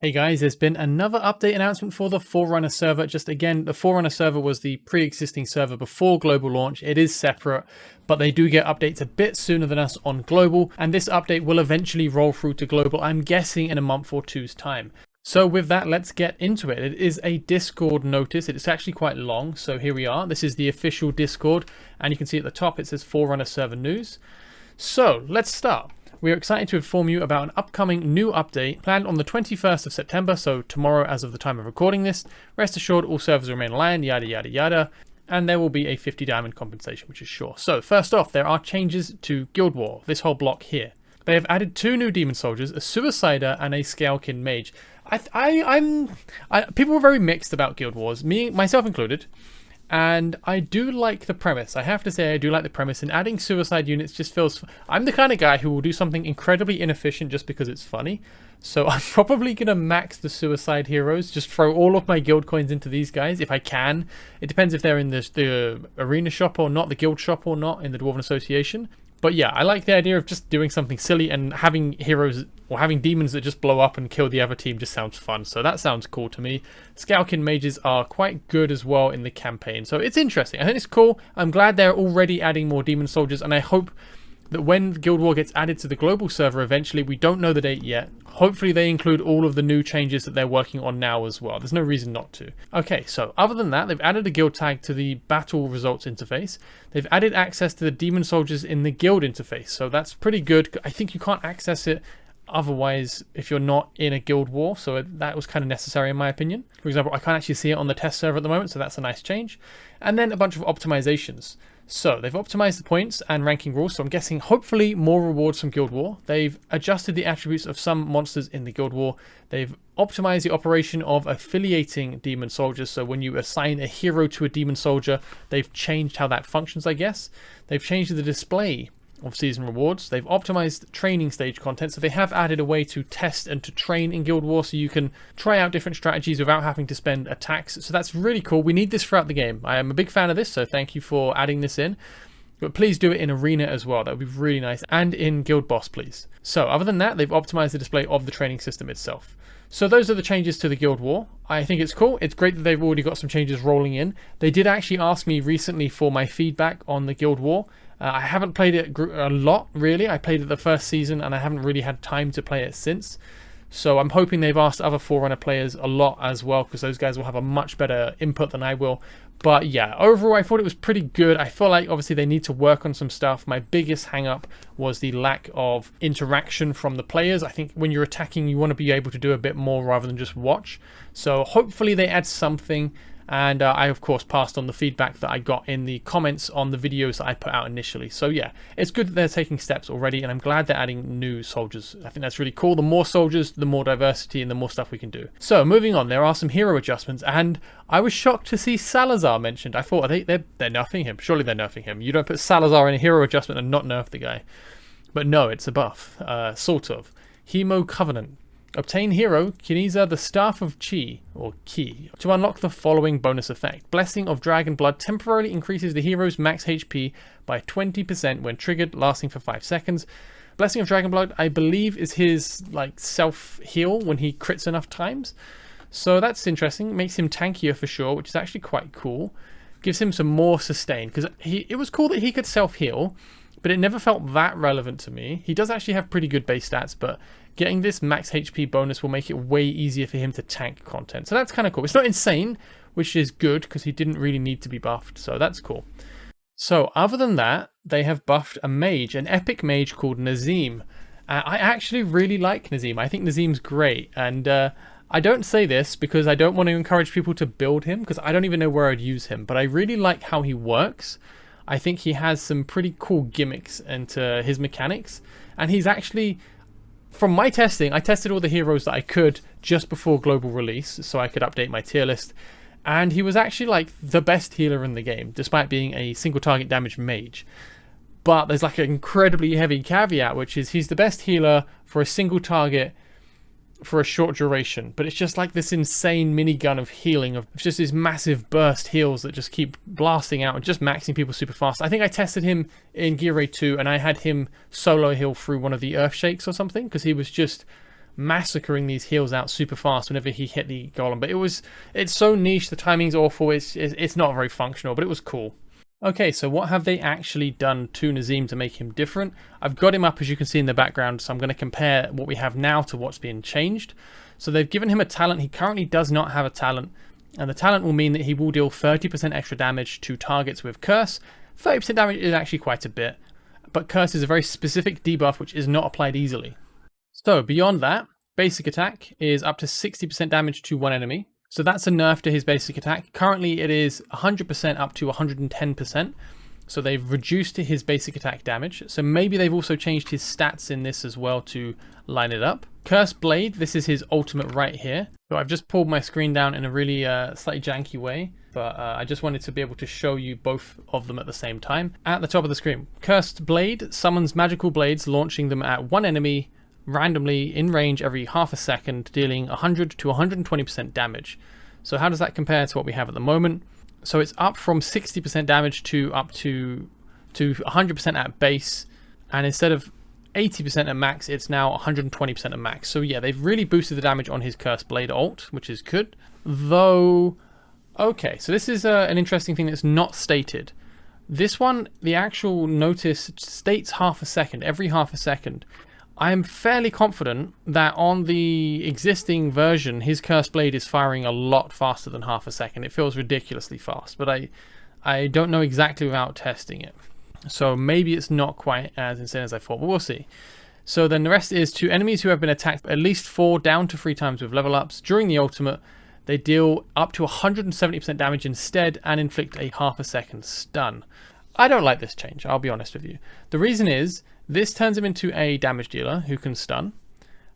Hey guys, there's been another update announcement for the Forerunner server. Just again, the Forerunner server was the pre-existing server before global launch. It is separate, but they do get updates a bit sooner than us on global, and this update will eventually roll through to global, I'm guessing in a month or two's time. So with that, let's get into it. It is a Discord notice. It's actually quite long, so here we are. This is the official Discord, and you can see at the top it says Forerunner server news. So let's start. We are excited to inform you about an upcoming new update planned on the 21st of September, so tomorrow as of the time of recording this. Rest assured all servers remain aligned, yada yada yada, and there will be a 50 diamond compensation, which is sure. So first off, there are changes to Guild War, this whole block here. They have added 2 new demon soldiers, a suicider and a scalekin mage. People were very mixed about Guild Wars, myself included. And I do like the premise. I have to say I do like the premise, and adding suicide units just feels... I'm the kind of guy who will do something incredibly inefficient just because it's funny. So I'm probably going to max the suicide heroes, just throw all of my guild coins into these guys if I can. It depends if they're in the arena shop or not, the guild shop or not, in the Dwarven Association. But yeah, I like the idea of just doing something silly, and having heroes or having demons that just blow up and kill the other team just sounds fun. So that sounds cool to me. Scalekin mages are quite good as well in the campaign. So it's interesting. I think it's cool. I'm glad they're already adding more demon soldiers, and I hope that when Guild War gets added to the global server eventually, we don't know the date yet. Hopefully they include all of the new changes that they're working on now as well. There's no reason not to. Okay, so other than that, they've added a guild tag to the battle results interface. They've added access to the demon soldiers in the guild interface. So that's pretty good. I think you can't access it otherwise if you're not in a guild war. So that was kind of necessary in my opinion. For example, I can't actually see it on the test server at the moment. So that's a nice change. And then a bunch of optimizations. So they've optimized the points and ranking rules, so I'm guessing hopefully more rewards from Guild War. They've adjusted the attributes of some monsters in the Guild War. They've optimized the operation of affiliating demon soldiers, so when you assign a hero to a demon soldier, they've changed how that functions, I guess. They've changed the display of season rewards. They've optimized training stage content, so they have added a way to test and to train in Guild War, so you can try out different strategies without having to spend attacks. So that's really cool. We need this throughout the game. I am a big fan of this, so thank you for adding this in. But please do it in Arena as well. That would be really nice. And in Guild Boss, please. So other than that, they've optimized the display of the training system itself. So those are the changes to the Guild War. I think it's cool. It's great that they've already got some changes rolling in. They did actually ask me recently for my feedback on the Guild War. I haven't played it a lot, really. I played it the first season, and I haven't really had time to play it since. So I'm hoping they've asked other Forerunner players a lot as well, because those guys will have a much better input than I will. But yeah, overall, I thought it was pretty good. I feel like, obviously, they need to work on some stuff. My biggest hang-up was the lack of interaction from the players. I think when you're attacking, you want to be able to do a bit more rather than just watch. So hopefully they add something. And I, of course, passed on the feedback that I got in the comments on the videos that I put out initially. So yeah, it's good that they're taking steps already, and I'm glad they're adding new soldiers. I think that's really cool. The more soldiers, the more diversity, and the more stuff we can do. So moving on, there are some hero adjustments, and I was shocked to see Salazar mentioned. I thought, they're nerfing him. Surely they're nerfing him. You don't put Salazar in a hero adjustment and not nerf the guy. But no, it's a buff, sort of. Hemo Covenant. Obtain hero Kineza the Staff of Chi, or Ki, to unlock the following bonus effect. Blessing of Dragon Blood temporarily increases the hero's max HP by 20% when triggered, lasting for 5 seconds. Blessing of Dragon Blood, I believe, is his self-heal when he crits enough times. So that's interesting. Makes him tankier for sure, which is actually quite cool. Gives him some more sustain, because it was cool that he could self-heal, but it never felt that relevant to me. He does actually have pretty good base stats, but getting this max HP bonus will make it way easier for him to tank content. So that's kind of cool. It's not insane, which is good, because he didn't really need to be buffed. So that's cool. So other than that, they have buffed a mage, an epic mage called Nazeem. I actually really like Nazeem. I think Nazeem's great. And I don't say this because I don't want to encourage people to build him, because I don't even know where I'd use him. But I really like how he works. I think he has some pretty cool gimmicks into his mechanics. And he's actually... From my testing, I tested all the heroes that I could just before global release, so I could update my tier list. And he was actually the best healer in the game, despite being a single target damage mage. But there's an incredibly heavy caveat, which is he's the best healer for a single target for a short duration, but it's just this insane minigun of healing, of just these massive burst heals that just keep blasting out and just maxing people super fast. I think I tested him in Gear Raid 2 and I had him solo heal through one of the Earth Shakes or something, because he was just massacring these heals out super fast whenever he hit the golem. But it's so niche, the timing's awful, it's not very functional, but it was cool. Okay, so what have they actually done to Nazeem to make him different? I've got him up, as you can see in the background, so I'm going to compare what we have now to what's being changed. So they've given him a talent. He currently does not have a talent, and the talent will mean that he will deal 30% extra damage to targets with Curse. 30% damage is actually quite a bit, but Curse is a very specific debuff which is not applied easily. So beyond that, basic attack is up to 60% damage to one enemy. So that's a nerf to his basic attack. Currently it is 100% up to 110%. So they've reduced his basic attack damage. So maybe they've also changed his stats in this as well to line it up. Curse Blade, this is his ultimate right here. So I've just pulled my screen down in a really slightly janky way, but I just wanted to be able to show you both of them at the same time. At the top of the screen, Cursed Blade summons magical blades, launching them at one enemy randomly in range every half a second, dealing 100 to 120% damage. So how does that compare to what we have at the moment? So it's up from 60% damage to up to 100% at base, and instead of 80% at max, it's now 120% at max. So yeah, they've really boosted the damage on his Cursed Blade ult, which is good. Though, okay, so this is an interesting thing that's not stated. This one, the actual notice states half a second, every half a second. I am fairly confident that on the existing version, his Cursed Blade is firing a lot faster than half a second. It feels ridiculously fast, but I don't know exactly without testing it. So maybe it's not quite as insane as I thought, but we'll see. So then the rest is to enemies who have been attacked at least 4 down to 3 times with level ups. During the ultimate, they deal up to 170% damage instead and inflict a half a second stun. I don't like this change, I'll be honest with you. The reason is, this turns him into a damage dealer who can stun,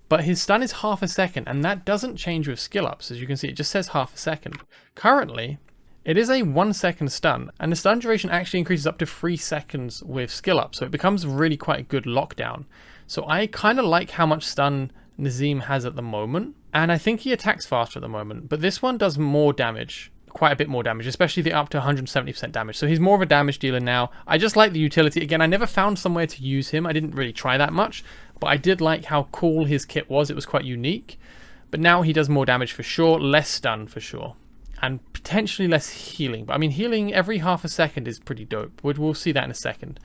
but his stun is half a second, and that doesn't change with skill ups. As you can see, it just says half a second. Currently, it is a 1 second stun, and the stun duration actually increases up to 3 seconds with skill up, so it becomes really quite a good lockdown. So I kind of like how much stun Nazeem has at the moment, and I think he attacks faster at the moment, but this one does more damage. Quite a bit more damage, especially the up to 170% damage. So he's more of a damage dealer now. I just like the utility. Again, I never found somewhere to use him. I didn't really try that much, but I did like how cool his kit was. It was quite unique. But now he does more damage for sure, less stun for sure, and potentially less healing. But I mean, healing every half a second is pretty dope. We'll see that in a second.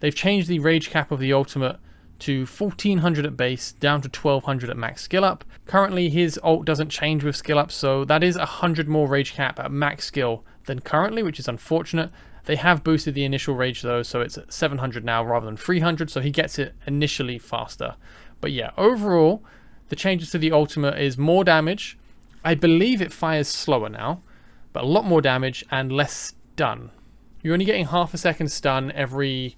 They've changed the rage cap of the ultimate to 1400 at base, down to 1200 at max skill up. Currently his ult doesn't change with skill up, so that is 100 more rage cap at max skill than currently, which is unfortunate. They have boosted the initial rage though, so it's at 700 now rather than 300, so he gets it initially faster. But yeah, overall, the changes to the ultimate is more damage. I believe it fires slower now, but a lot more damage and less stun. You're only getting half a second stun every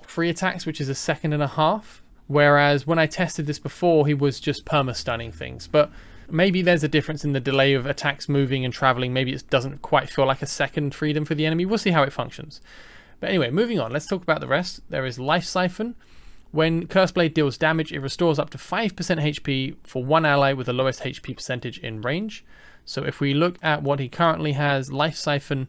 3 attacks, which is a second and a half, whereas when I tested this before, he was just perma stunning things. But maybe there's a difference in the delay of attacks moving and traveling. Maybe it doesn't quite feel like a second freedom for the enemy. We'll see how it functions. But anyway, moving on, let's talk about the rest. There is Life Siphon. When Curse Blade deals damage, it restores up to 5% HP for one ally with the lowest HP percentage in range. So if we look at what he currently has, Life Siphon,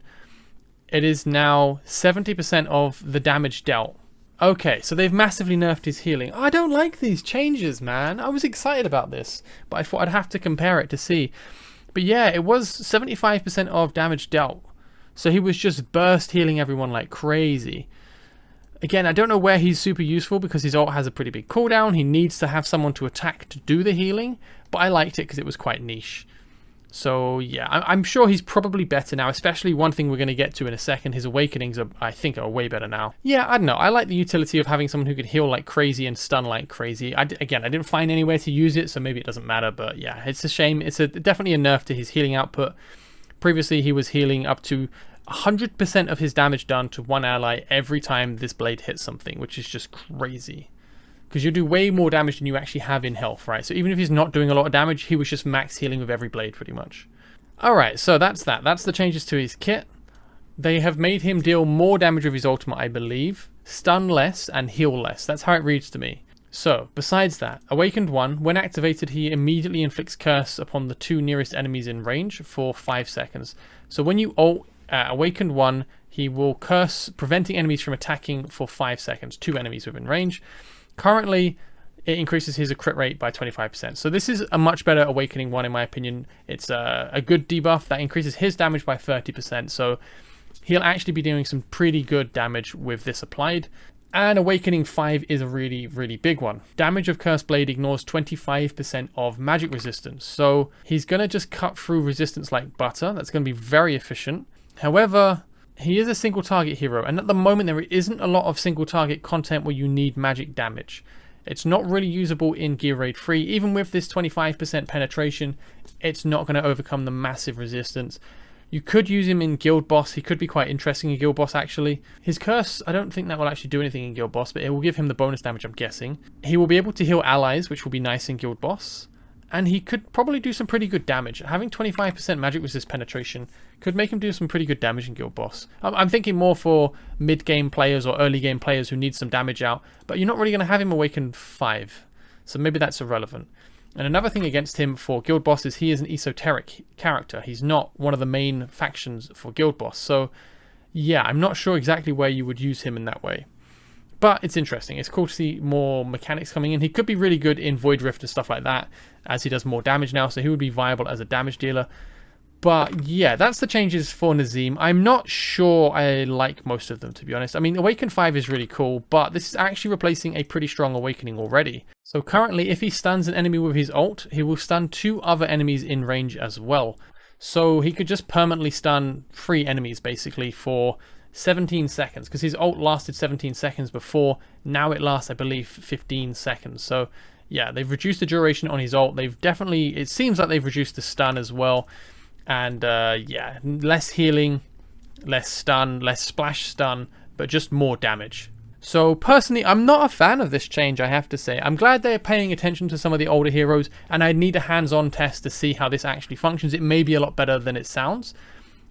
it is now 70% of the damage dealt. Okay, so they've massively nerfed his healing. I don't like these changes, man. I was excited about this, but I thought I'd have to compare it to see. But yeah, it was 75% of damage dealt. So he was just burst healing everyone like crazy. Again, I don't know where he's super useful because his ult has a pretty big cooldown. He needs to have someone to attack to do the healing, but I liked it because it was quite niche. So yeah, I'm sure he's probably better now, especially one thing we're going to get to in a second. His awakenings, I think, are way better now. Yeah, I don't know. I like the utility of having someone who could heal like crazy and stun like crazy. Again, I didn't find anywhere to use it, so maybe it doesn't matter. But yeah, it's a shame. It's definitely a nerf to his healing output. Previously, he was healing up to 100% of his damage done to one ally every time this blade hits something, which is just crazy. Because you do way more damage than you actually have in health, right? So even if he's not doing a lot of damage, he was just max healing with every blade pretty much. Alright, so that's that. That's the changes to his kit. They have made him deal more damage with his ultimate, I believe. Stun less and heal less. That's how it reads to me. So, besides that, Awakened 1, when activated, he immediately inflicts Curse upon the 2 nearest enemies in range for 5 seconds. So when you ult Awakened 1, he will Curse, preventing enemies from attacking for 5 seconds. 2 enemies within range. Currently, it increases his crit rate by 25%. So this is a much better Awakening 1 in my opinion. It's a good debuff that increases his damage by 30%. So he'll actually be doing some pretty good damage with this applied. And Awakening 5 is a really, really big one. Damage of Cursed Blade ignores 25% of magic resistance. So he's going to just cut through resistance like butter. That's going to be very efficient. However, he is a single target hero. And at the moment, there isn't a lot of single target content where you need magic damage. It's not really usable in Gear Raid 3. Even with this 25% penetration, it's not going to overcome the massive resistance. You could use him in Guild Boss. He could be quite interesting in Guild Boss, actually. His Curse, I don't think that will actually do anything in Guild Boss, but it will give him the bonus damage, I'm guessing. He will be able to heal allies, which will be nice in Guild Boss. And he could probably do some pretty good damage. Having 25% magic resist penetration could make him do some pretty good damage in Guild Boss. I'm thinking more for mid-game players or early-game players who need some damage out, but you're not really going to have him Awaken 5. So maybe that's irrelevant. And another thing against him for Guild Boss is he is an esoteric character. He's not one of the main factions for Guild Boss. So yeah, I'm not sure exactly where you would use him in that way. But it's interesting. It's cool to see more mechanics coming in. He could be really good in Void Rift and stuff like that, as he does more damage now. So he would be viable as a damage dealer. But yeah, that's the changes for Nazeem. I'm not sure I like most of them, to be honest. I mean, Awaken 5 is really cool, but this is actually replacing a pretty strong Awakening already. So currently, if he stuns an enemy with his ult, he will stun 2 other enemies in range as well. So he could just permanently stun 3 enemies, basically, for 17 seconds. Because his ult lasted 17 seconds before. Now it lasts, I believe, 15 seconds. So yeah, they've reduced the duration on his ult. They've definitely, it seems like they've reduced the stun as well. And yeah, less healing, less stun, less splash stun, but just more damage. So personally, I'm not a fan of this change, I have to say. I'm glad they're paying attention to some of the older heroes, and I need a hands-on test to see how this actually functions. It may be a lot better than it sounds.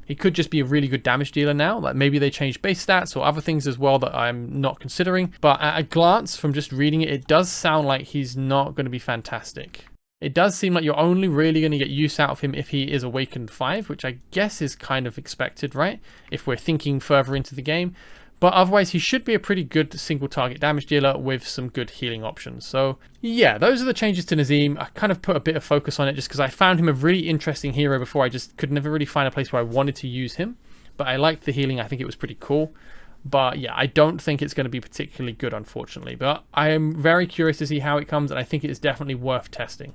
He could just be a really good damage dealer now. Like maybe they change base stats or other things as well that I'm not considering. But at a glance, from just reading it, it does sound like he's not going to be fantastic. It does seem like you're only really going to get use out of him if he is Awakened 5, which I guess is kind of expected, right? If we're thinking further into the game. But otherwise, he should be a pretty good single target damage dealer with some good healing options. So yeah, those are the changes to Nazeem. I kind of put a bit of focus on it just because I found him a really interesting hero before. I just could never really find a place where I wanted to use him. But I liked the healing. I think it was pretty cool. But yeah, I don't think it's going to be particularly good, unfortunately. But I am very curious to see how it comes, and I think it is definitely worth testing.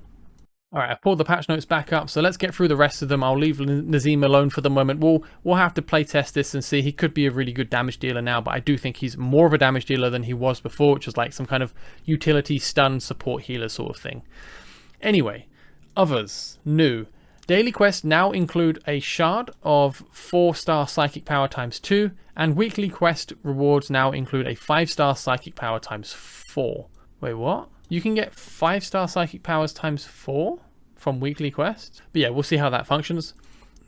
Alright, I've pulled the patch notes back up, so let's get through the rest of them. I'll leave Nazeem alone for the moment. We'll have to play test this and see. He could be a really good damage dealer now, but I do think he's more of a damage dealer than he was before, which was like some kind of utility stun support healer sort of thing. Anyway, others, new. Daily quests now include a shard of 4-star psychic power times 2, and weekly quest rewards now include a 5-star psychic power times 4. Wait, what? You can get 5-star psychic powers times 4 from weekly quests. But yeah, we'll see how that functions.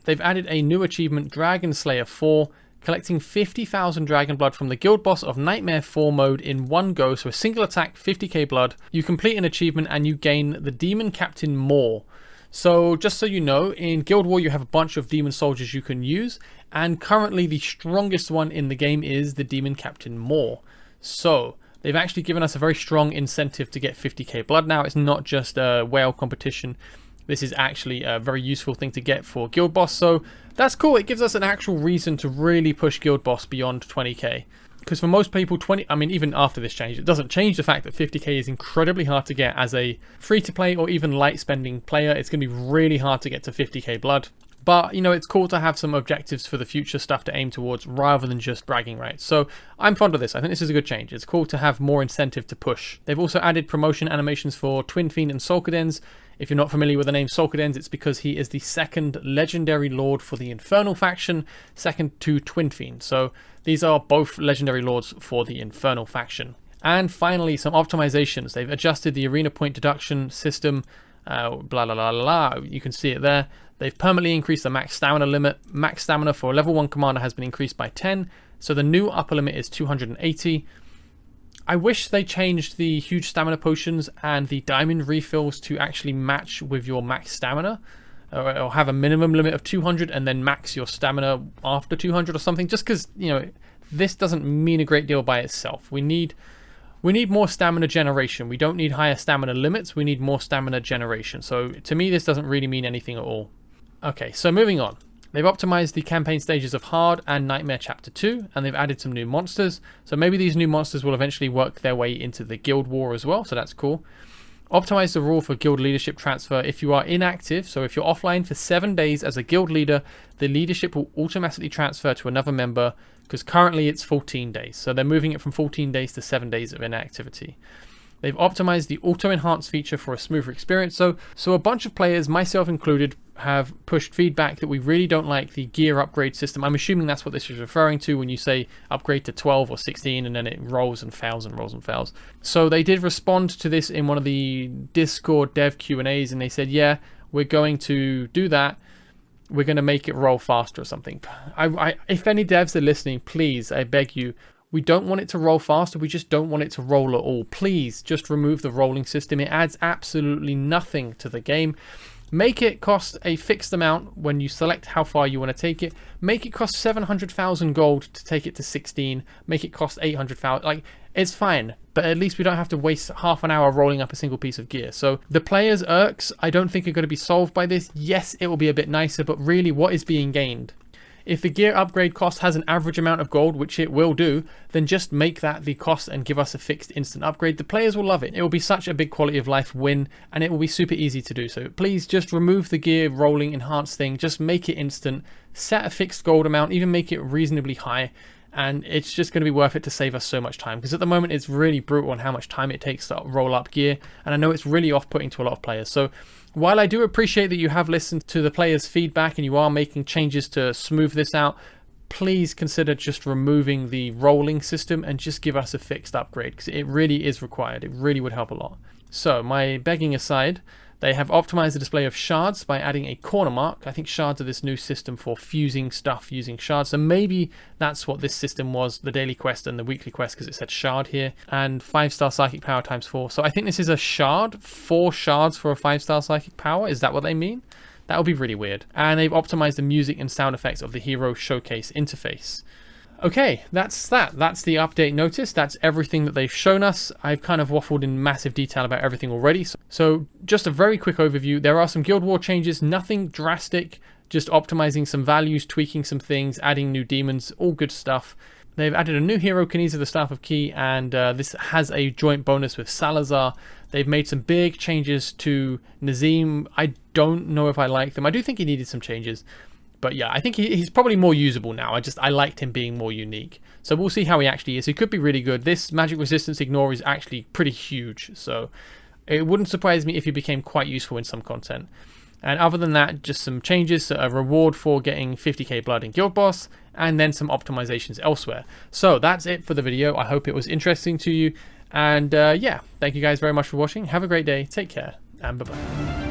They've added a new achievement, Dragon Slayer 4, collecting 50,000 dragon blood from the guild boss of Nightmare 4 mode in one go. So a single attack, 50k blood. You complete an achievement and you gain the Demon Captain More. So just so you know, in Guild War you have a bunch of demon soldiers you can use. And currently the strongest one in the game is the Demon Captain More. So they've actually given us a very strong incentive to get 50k blood now. It's not just a whale competition. This is actually a very useful thing to get for Guild Boss. So that's cool. It gives us an actual reason to really push Guild Boss beyond 20k. Because for most people, even after this change, it doesn't change the fact that 50k is incredibly hard to get as a free-to-play or even light-spending player. It's going to be really hard to get to 50k blood. But, you know, it's cool to have some objectives for the future, stuff to aim towards, rather than just bragging rights. So I'm fond of this. I think this is a good change. It's cool to have more incentive to push. They've also added promotion animations for Twin Fiend and Solkadens. If you're not familiar with the name Solkadens, it's because he is the second legendary lord for the Infernal faction, second to Twin Fiend. So these are both legendary lords for the Infernal faction. And finally, some optimizations. They've adjusted the arena point deduction system. Blah, blah, blah, blah. You can see it there. They've permanently increased the max stamina limit. Max stamina for a level 1 commander has been increased by 10. So the new upper limit is 280. I wish they changed the huge stamina potions and the diamond refills to actually match with your max stamina. Or have a minimum limit of 200 and then max your stamina after 200 or something. Just because, you know, this doesn't mean a great deal by itself. We need We need more stamina generation. We don't need higher stamina limits. We need more stamina generation. So to me, this doesn't really mean anything at all. Okay, so moving on. They've optimized the campaign stages of Hard and Nightmare Chapter 2, and they've added some new monsters. So maybe these new monsters will eventually work their way into the Guild War as well, so that's cool. Optimize the rule for guild leadership transfer. If you are inactive, so if you're offline for 7 days as a guild leader, the leadership will automatically transfer to another member, because currently it's 14 days. So they're moving it from 14 days to 7 days of inactivity. They've optimized the auto-enhance feature for a smoother experience. So a bunch of players, myself included, have pushed feedback that we really don't like the gear upgrade system. I'm assuming that's what this is referring to when you say upgrade to 12 or 16 and then it rolls and fails and rolls and fails. So they did respond to this in one of the Discord dev Q&As, and they said, yeah, we're going to do that. We're going to make it roll faster or something. If any devs are listening, please, I beg you, we don't want it to roll faster. We just don't want it to roll at all. Please just remove the rolling system. It adds absolutely nothing to the game. Make it cost a fixed amount when you select how far you want to take it. Make it cost 700,000 gold to take it to 16. Make it cost 800,000. Like, it's fine, but at least we don't have to waste half an hour rolling up a single piece of gear. So the players' irks, I don't think are going to be solved by this. Yes, it will be a bit nicer, but really, what is being gained? If the gear upgrade cost has an average amount of gold, which it will do, then just make that the cost and give us a fixed instant upgrade. The players will love it. It will be such a big quality of life win, and it will be super easy to do. So please just remove the gear rolling enhanced thing. Just make it instant. Set a fixed gold amount, even make it reasonably high. And it's just going to be worth it to save us so much time. Because at the moment, it's really brutal on how much time it takes to roll up gear. And I know it's really off-putting to a lot of players. So while I do appreciate that you have listened to the players' feedback and you are making changes to smooth this out, please consider just removing the rolling system and just give us a fixed upgrade, because it really is required. It really would help a lot. So my begging aside, they have optimized the display of shards by adding a corner mark. I think shards are this new system for fusing stuff using shards. So maybe that's what this system was, the daily quest and the weekly quest, because it said shard here. And 5-star psychic power times 4. So I think this is a shard, 4 shards for a 5-star psychic power. Is that what they mean? That would be really weird. And they've optimized the music and sound effects of the hero showcase interface. Okay, that's that. That's the update notice. That's everything that they've shown us. I've kind of waffled in massive detail about everything already. So just a very quick overview. There are some Guild War changes, nothing drastic, just optimizing some values, tweaking some things, adding new demons, all good stuff. They've added a new hero, Keniza the Staff of Ki, and this has a joint bonus with Salazar. They've made some big changes to Nazeem. I don't know if I like them. I do think he needed some changes. But yeah, I think he's probably more usable now. I liked him being more unique. So we'll see how he actually is. He could be really good. This magic resistance ignore is actually pretty huge. So it wouldn't surprise me if he became quite useful in some content. And other than that, just some changes, a reward for getting 50k blood in Guild Boss, and then some optimizations elsewhere. So that's it for the video. I hope it was interesting to you. And yeah, thank you guys very much for watching. Have a great day. Take care, and bye-bye.